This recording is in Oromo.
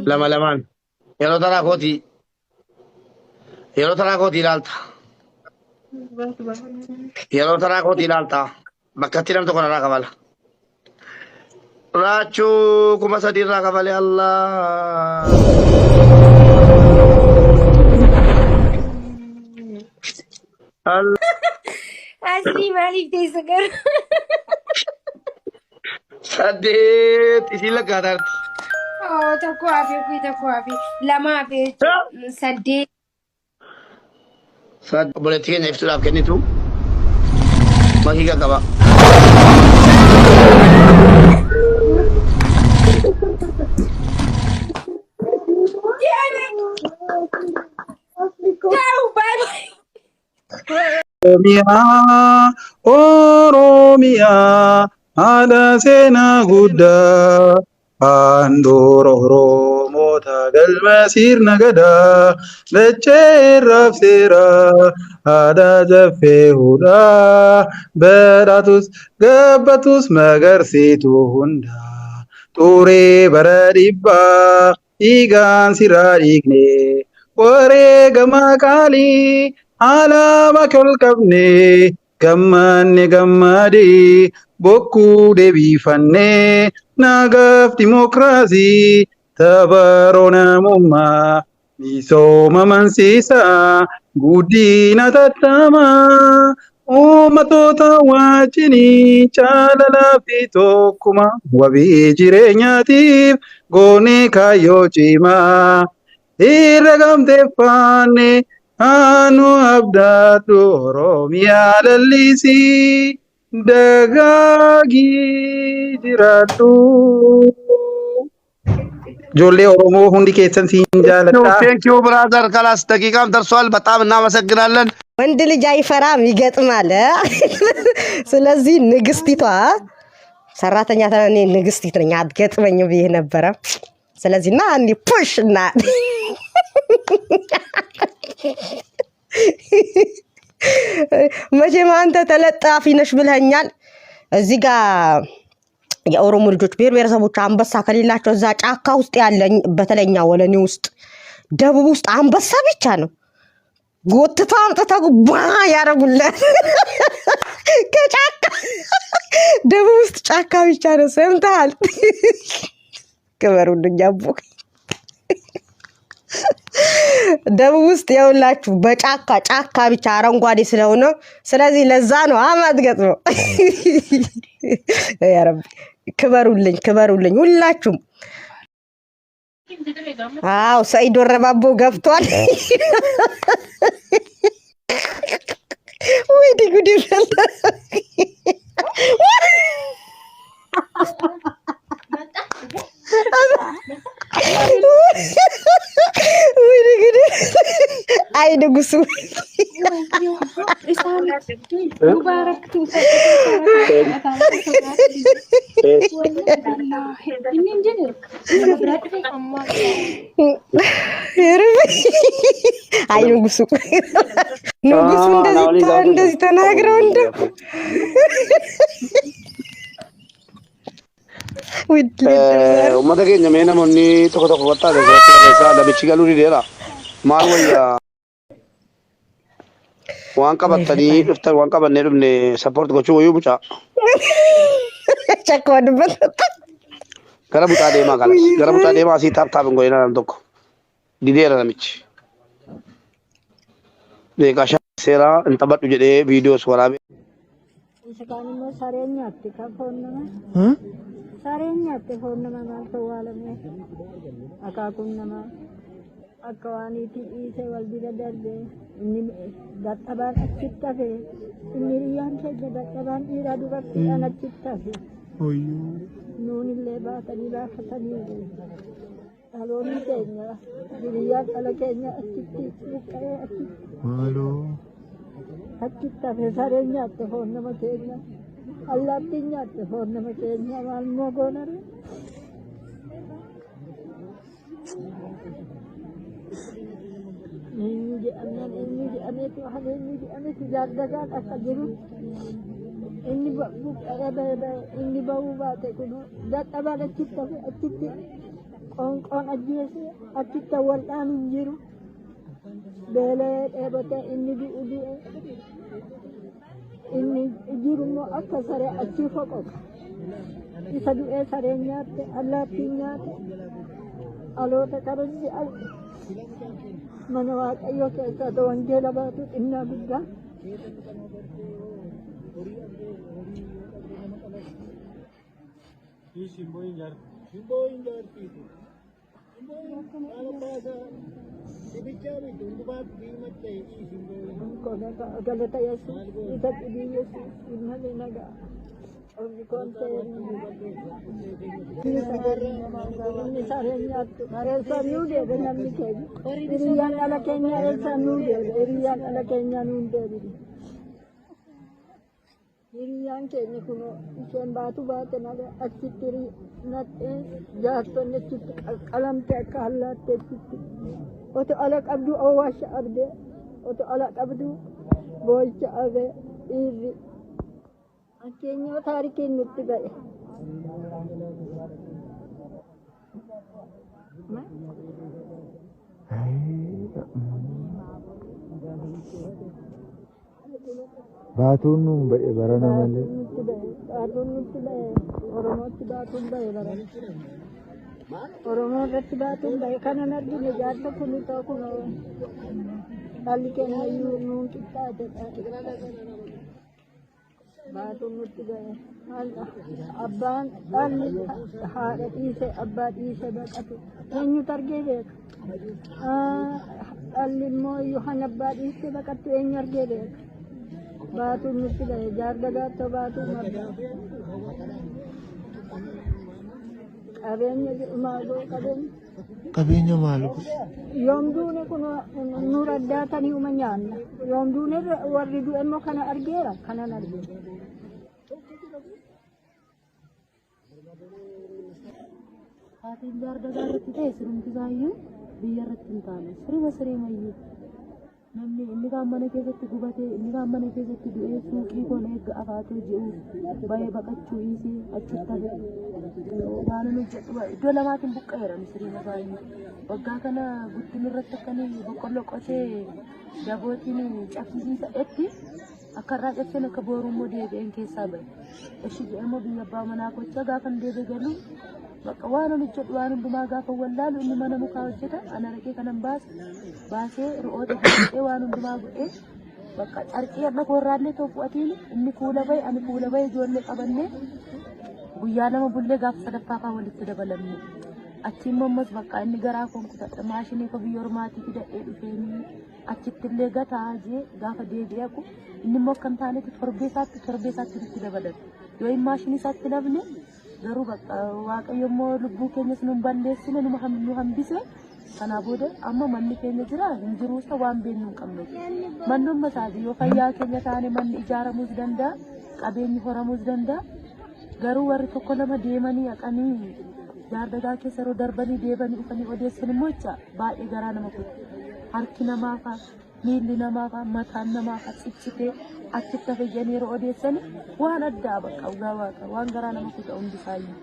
لما لمان يلو ترى كوتي لالتا يلو ترى كوتي لالتا بكتي لم تكن راكبال راچو كما سدير راكبال الله الله Asli Malik Desagar. سديت إسيلا كاترت Oh, tako abi. Lama be sadde. سد بولتين نفسه كني تو ما هي كبا Ciao, bye bye. Oromiyaa, Oromiyaa, haadha seenaa guddaa. Handhuura Oromoota galma sirna gadaa. Dachee raabseera, haadha jaffee hudhaa. Badhaatus gabbatus magarsiitu hundaa. Xuree bara dhibbaa, dhiigaan siraa dhiigne. Wareegama qaalii. Alaabaa ol qabnee gammanne gammadee bokkuu deebifannee nagaaf dimokiraasii tapharoo namummaa misooma mansiisaa guddina tattamaa uummatoota wajjinii jaalalaa fi tokkummaa wabii jireenyaatiif goonee kaayyoo cimaa irra gamteeffannee. Anu abdatu Oromiyaa lalisii dagaagii jiraadhu. Ijoollee Oromoo hundi keessan siin jaaladha. ቴንክ ዩ ብራዘር ካላስ ደቂቃም ደርሷል። በጣም እናመሰግናለን። ወንድ ልጅ አይፈራም ይገጥማል። ስለዚህ ንግስቲቷ ሰራተኛ ተኔ ንግስቲት ነኝ አትገጥመኝም ብዬ ነበረ። ስለዚህና አንዲ ፑሽ እና መቼም አንተ ተለጣፊ ነሽ ብለኛል። እዚህ ጋር የኦሮሞ ልጆች ብሔር ብሔረሰቦች አንበሳ ከሌላቸው እዛ ጫካ ውስጥ ያለኝ በተለኛ ወለኔ ውስጥ ደቡብ ውስጥ አንበሳ ብቻ ነው ጎትታ አምጥተው ባ ያረጉለት ከጫካ ደቡብ ውስጥ ጫካ ብቻ ነው። ሰምተሃል? ክበሩልኝ አቦ። ደቡብ ውስጥ ያውላችሁ በጫካ ጫካ ብቻ አረንጓዴ ስለሆነ ስለዚህ ለዛ ነው አማት ገጥሞ። ያ ረብ ክበሩልኝ ሁላችሁም። አው ሰይድ ወረባቦ ገብቷል። ወይ ዲጉዲ ፈንታ አይ ንጉሱ አይ ንጉሱ እንደዚህ ተናግረው እንደ uummata keenya mee namoonni tokko tokko wattaate keessaa labichi galuu dideera maal wayyaa waan qabatanii dhuftan waan qabannee dhufne sappoort gochuu wayyuu mucaa ቸኮድበት gara mucaa deemaa kanas gara mucaa deemaa asii taap hin godhina nam tokko dideera namichi beekaa seeraa hin taphadhu jedhee viidiyoos waraabee. Sekarang sarenya tika phone nama. Sarenya tika phone nama mal tawalame. Akakun nama. Akawani ti ise waldira darbe. Ini dattaban achitta fe. Ini riyan se dattaban ira duratti anachitta fe. Oyyo. Nuni leba tani ba khatani. Aloni kenya. Riyan ala kenya achitti kaya achitti. Halo. Achitta fe sarenya tika phone nama kenya. Allah tinya tika phone nama kenya mal mo gonare. Ini di ane tu hal ini di ane tidak dagat asal jeru. inni bahuu baate kun dadhabaan achitti qoonqoon ajjeese achitti wal'aan hin jiru beelee dheebote inni du'e inni jiru immoo akka saree achii foqoqa isa du'ee saree nyaatte allaattiin nyaate aloota kabajji mana waaqayyoo keessaa wangeela baatu xinnaa guddaa galata yesus isa dhibii yesus ilmale nagaa Ogni conteeri inni saree nyaattu reessa nuu deebe namni keenya hiriyyaan ala keenya reessa nuu deebe hiriyyaan ala keenya nuun deebine hiriyyaan keenya kunoo isheen baatu baate malee achitti naxxee jaattonni achitti qalamte akka hallaatteetti oto ala qabdu owwaasha abdee oto ala qabdu boo'icha abee dhiirri Akhirnya taarikiin nutti ba'e. Baatuun nuun ba'e barana malee. Baatuun nutti ba'e. Oromootti baatuun ba'e barana. Oromoo irratti baatuun ba'e kanan argine jaarsa kuni ta'u kun dhalli keenya iyyuu nuun qixxaate. Baatuun nutti ba'e. Abbaan dhalli haadha dhiise abbaa dhiise baqate. Eenyutu argee beeka? Dhalli immoo iyyuu kan abbaa dhiise baqattu eenyu argee beeka? Baatuun nutti ba'e. Jaarda gaattoo baatuun argaa. Qabeenya maaloo qabeenya. Qabeenya maaloo? Yoom duune kun nu raddaatanii uma nyaanna. Yoom duune warri du'e immoo kana argeera kanan argeera. Haatiin jaarda gaarratti ta'e sirumti baay'ee biyya irratti hin taane siruma siree mayyee namni inni kaan mana keessatti gubatee inni kaan mana keessatti du'ee suuqii kon eegga afaatoo je'u bahee baqachuu dhiisee achitti hafe waan nu jedhu iddoo lamaatiin buqqa'eera siruma baay'ee waggaa kana guddin irratti akkanii boqqolloo qotee dabootiin cabsisiisa etti akka irraa cabseen akka boorummoo deebi'een keessaa bahe ishi jedhamoo biyya abbaa manaa kochaa gaafa deebi'e galuu bakka waan hojjetu waan hundumaa gaafa wallaalu inni mana mukaa hojjeta ana raqee kanan baasee re'oota godhee waan hundumaa godhee bakka carqii adda koorraallee ta'u fudhatiin inni fuula bahe ani fuula bahe ijoollee qabannee guyyaa lama bullee gaafa sadaffaa fa'aa walitti dabalamne achiin mommas bakka inni garaa koon kutadha maashinii ko biyya ormaatii fidadhee dhufeenii achitti illee gataa jee gaafa deebi'ee aku inni immoo kan taanetti torbeessaatti itti dabalatu yoo hin maashinii isaatti dhabne garuu bakka waaqayyo immoo lubbuu keenyas nu balleessine nu hambise kana booda amma manni keenya jira hin jiruusa waan beeknu hin qabnu mannoon masaatii yoo fayyaa keenya taane manni ijaaramuus danda'a qabeenyi horamuus danda'a garuu warri tokko lama deemanii haqanii jaardagaa keessa yeroo darbanii deebanii dhufanii odeessan immoo jecha baay'ee garaa nama kutu harki namaa fa'a miilli namaa fa'a mataan namaa fa'a ciccitee achitti hafe jedhanii yeroo odeessan waan addaa bakka waan garaa nama kutu hundi isaayyuu.